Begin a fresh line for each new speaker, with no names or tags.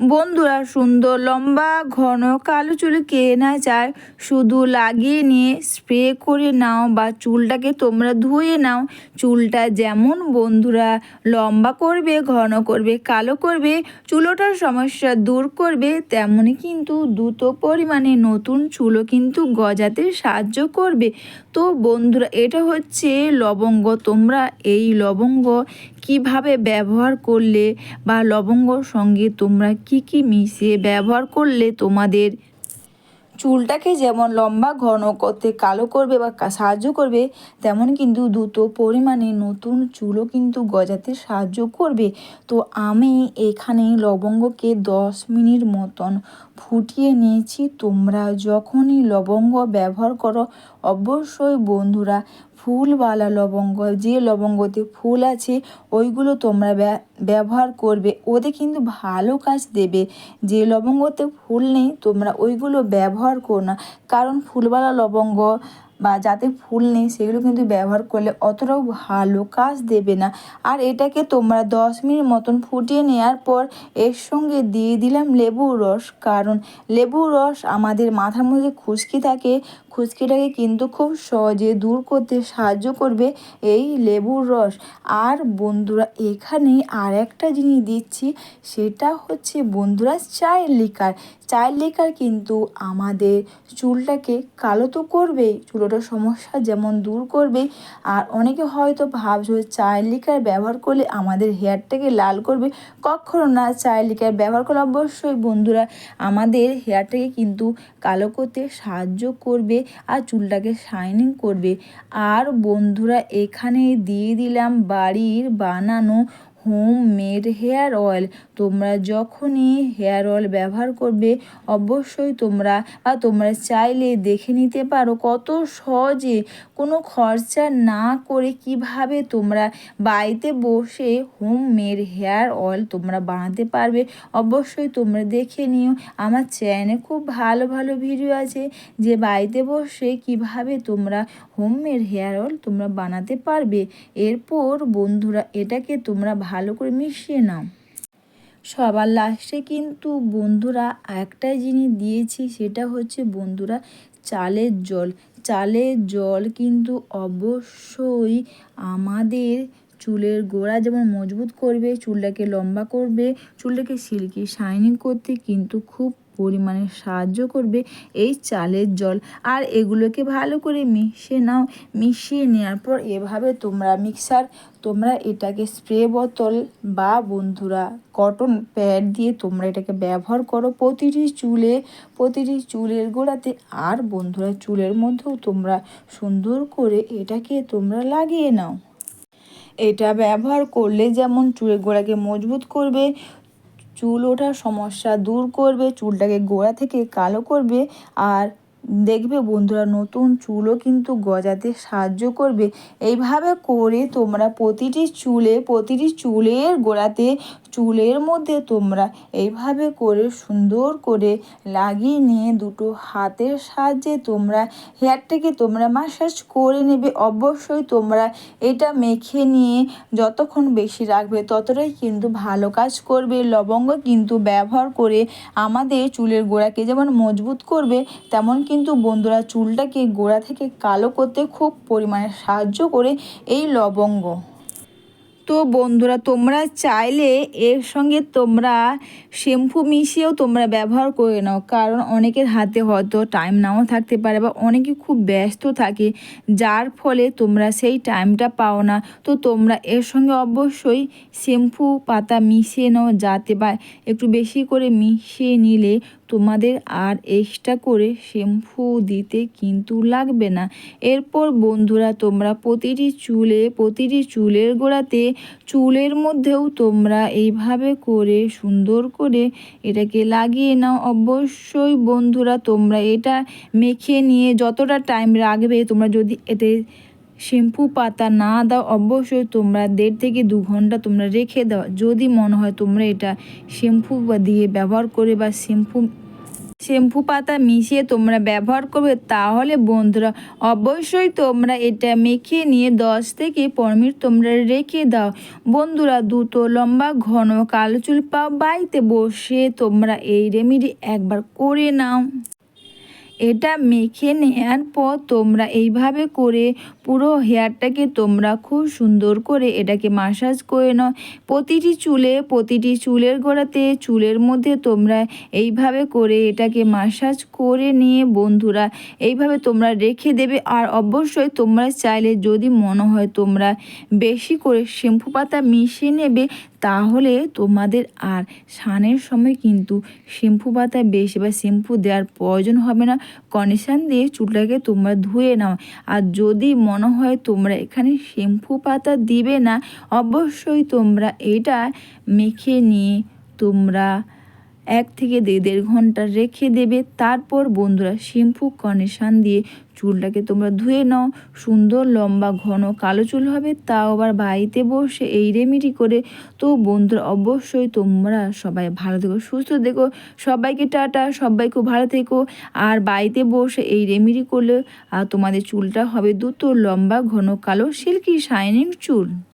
বন্ধুরা, সুন্দর লম্বা ঘন কালো চুল কে না চায়? শুধু লাগিয়ে নিয়ে স্প্রে করে নাও বা চুলটাকে তোমরা ধুয়ে নাও। চুলটা যেমন বন্ধুরা লম্বা করবে, ঘন করবে, কালো করবে, চুলোটার সমস্যা দূর করবে, তেমনই কিন্তু দ্রুত পরিমাণে নতুন চুলও কিন্তু গজাতে সাহায্য করবে। তো বন্ধুরা, এটা হচ্ছে লবঙ্গ। তোমরা এই লবঙ্গ কিভাবে ব্যবহার করলে বা লবঙ্গর সঙ্গে তোমরা কি কি মিশিয়ে ব্যবহার করলে তোমাদের চুলটাকে যেমন লম্বা ঘন করতে, কালো করবে বা সাহায্য করবে, তেমন কিন্তু দ্রুত পরিমাণে নতুন চুলও কিন্তু গজাতে সাহায্য করবে। তো আমি এখানে লবঙ্গকে 10 মিনিট মতন ফুটিয়ে নিয়েছি। তোমরা যখনই লবঙ্গ ব্যবহার করো, অবশ্যই বন্ধুরা ফুলওয়ালা লবঙ্গ, যে লবঙ্গতে ফুল আছে ওইগুলো তোমরা ব্যবহার করবে, ওতে কিন্তু ভালো কাজ দেবে। যে লবঙ্গতে ফুল নেই তোমরা ওইগুলো ব্যবহার করো না, কারণ ফুলওয়ালা লবঙ্গ বা যাতে ফুল নেই সেগুলো কিন্তু ব্যবহার করলে অতটাও ভালো কাজ দেবে না। আর এটাকে তোমরা 10 মিনিট মতন ফুটিয়ে নেওয়ার পর এর সঙ্গে দিয়ে দিলাম লেবুর রস, কারণ লেবুর রস আমাদের মাথার মধ্যে খুশকি থাকে, খুশকিটাকে কিন্তু খুব সহজে দূর করতে সাহায্য করবে এই লেবুর রস। আর বন্ধুরা, এখানে আর একটা জিনিস দিচ্ছি, সেটা হচ্ছে বন্ধুরা চায়ের লিকার। চায়ের লিকার কিন্তু আমাদের চুলটাকে কালো তো করবেই, চুলোটার সমস্যা যেমন দূর করবে, আর অনেকে হয়তো ভাবছো চায়ের লিকার ব্যবহার করলে আমাদের হেয়ারটাকে লাল করবে। কখনো না, চায়ের লিকার ব্যবহার করলে অবশ্যই বন্ধুরা আমাদের হেয়ারটাকে কিন্তু কালো করতে সাহায্য করবে আর চুলটাকে শাইনিং করবে। আর বন্ধুরা, এখানে দিয়ে দিলাম বাড়ির বানানো হোমমেড হেয়ার অয়েল। তোমরা যখনই হেয়ার অয়েল ব্যবহার করবে, অবশ্যই তোমরা চাইলে দেখে নিতে পারো কত সহজে কোনো খরচা না করে কিভাবে তোমরা বাড়িতে বসে হোমমেড হেয়ার অয়েল তোমরা বানাতে পারবে। অবশ্যই তোমরা দেখে নিও, আমার চ্যানেলে খুব ভালো ভালো ভিডিও আছে যে বাড়িতে বসে কিভাবে তোমরা হোমমেড হেয়ার অয়েল তোমরা বানাতে পারবে। এরপর বন্ধুরা এটাকে তোমরা ভালো করে মিশিয়ে নাও। সবার লাস্টে কিন্তু বন্ধুরা একটা জিনিস দিয়েছি, সেটা হচ্ছে বন্ধুরা চালের জল। চালের জল কিন্তু অবশ্যই আমাদের চুলের গোড়া যেমন মজবুত করবে, চুলটাকে লম্বা করবে, চুলটাকে সিল্কি শাইনিং করতে কিন্তু খুব পরিমাণে সাহায্য করবে এই চালের জল। আর এগুলোকে ভালো করে মিশিয়ে নাও। মিশিয়ে নেওয়ার পর এভাবে তোমরা এটাকে স্প্রে বোতল বা বন্ধুরা কটন প্যাড দিয়ে তোমরা এটাকে ব্যবহার করো প্রতিটি চুলের গোড়াতে। আর বন্ধুরা চুলের মধ্যেও তোমরা সুন্দর করে এটাকে তোমরা লাগিয়ে নাও। এটা ব্যবহার করলে যেমন চুলের গোড়াকে মজবুত করবে, চুল ওঠার সমস্যা দূর করবে, চুলটাকে গোড়া থেকে কালো করবে, আর দেখবে বন্ধুরা নতুন চুলও কিন্তু গজাতে সাহায্য করবে। এইভাবে করে তোমরা প্রতিটি চুলের গোড়াতে, চুলের মধ্যে তোমরা এইভাবে করে সুন্দর করে লাগিয়ে নিয়ে দুটো হাতের সাহায্যে তোমরা হেয়ারটাকে তোমরা ম্যাসাজ করে নেবে। অবশ্যই তোমরা এটা মেখে নিয়ে যতক্ষণ বেশি রাখবে ততটাই কিন্তু ভালো কাজ করবে। লবঙ্গ কিন্তু ব্যবহার করে আমাদের চুলের গোড়াকে যেমন মজবুত করবে, তেমন কিন্তু বন্ধুরা চুলটাকে গোড়া থেকে কালো করতে খুব পরিমাণে সাহায্য করে এই লবঙ্গ। তো বন্ধুরা, তোমরা চাইলে এর সঙ্গে তোমরা শ্যাম্পু মিশিয়েও তোমরা ব্যবহার করে নাও, কারণ অনেকের হাতে হয়তো টাইম নাও থাকতে পারে বা অনেকে খুব ব্যস্ত থাকে, যার ফলে তোমরা সেই টাইমটা পাও না। তো তোমরা এর সঙ্গে অবশ্যই শ্যাম্পু পাতা মিশিয়ে নাও, যাতে বা একটু বেশি করে মিশিয়ে নিলে তোমাদের আর এক্সট্রা করে শ্যাম্পু দিতে কিন্তু লাগবে না। এরপর বন্ধুরা তোমরা প্রতিটি চুলের গোড়াতে, চুলের মধ্যেও তোমরা এইভাবে করে সুন্দর করে এটাকে লাগিয়ে নাও। অবশ্যই বন্ধুরা তোমরা এটা মেখে নিয়ে যতটা টাইম রাখবে, তোমরা যদি এতে শ্যাম্পু পাতা না দাও, অবশ্যই তোমরা 1.5 থেকে 2 ঘন্টা তোমরা রেখে দাও। যদি মনে হয় তোমরা এটা শ্যাম্পু দিয়ে ব্যবহার করে বা শ্যাম্পু শ্যাম্পু পাতা মিশিয়ে তোমরা ব্যবহার করবে, তাহলে বন্ধুরা অবশ্যই তোমরা এটা মেখে নিয়ে 10 থেকে 15 মিনিট তোমরা রেখে দাও। বন্ধুরা দ্রুত লম্বা ঘন কালো চুল পাও, বাড়িতে বসে তোমরা এই রেমেডি একবার করে নাও। এটা মেখে নেওয়ার পর তোমরা এইভাবে করে পুরো হেয়ারটাকে তোমরা খুব সুন্দর করে এটাকে মাসাজ করে নাও। প্রতিটি চুলের গোড়াতে চুলের মধ্যে তোমরা এইভাবে করে এটাকে মাসাজ করে নিয়ে বন্ধুরা এইভাবে তোমরা রেখে দেবে। আর অবশ্যই তোমরা চাইলে যদি মনে হয় তোমরা বেশি করে শ্যাম্পু পাতা মিশিয়ে নেবে, তাহলে তোমাদের আর স্নানের সময় কিন্তু শ্যাম্পু পাতা বেশি বা শ্যাম্পু দেওয়ার প্রয়োজন হবে না। কন্ডিশন দিয়ে চুলটাকে তোমরা ধুয়ে নাও। আর যদি মনে হয় তোমরা এখানে শ্যাম্পু পাতা দিবে না, অবশ্যই তোমরা এটা মেখে নিয়ে তোমরা 1 থেকে 1.5 ঘন্টা রেখে দেবে। তারপর বন্ধুরা শ্যাম্পু কন্ডিশন দিয়ে চুলটাকে তোমরা ধুয়ে নাও। সুন্দর লম্বা ঘন কালো চুল হবে, তাও আবার বাড়িতে বসে এই রেমেডি করে। তো বন্ধুরা অবশ্যই তোমরা সবাই ভালো থেকো, সুস্থ থেকো। সবাইকে টাটা, সবাই খুব ভালো থেকো। আর বাড়িতে বসে এই রেমেডি করলে আর তোমাদের চুলটা হবে দ্রুত লম্বা ঘন কালো সিল্কি শাইনিং চুল।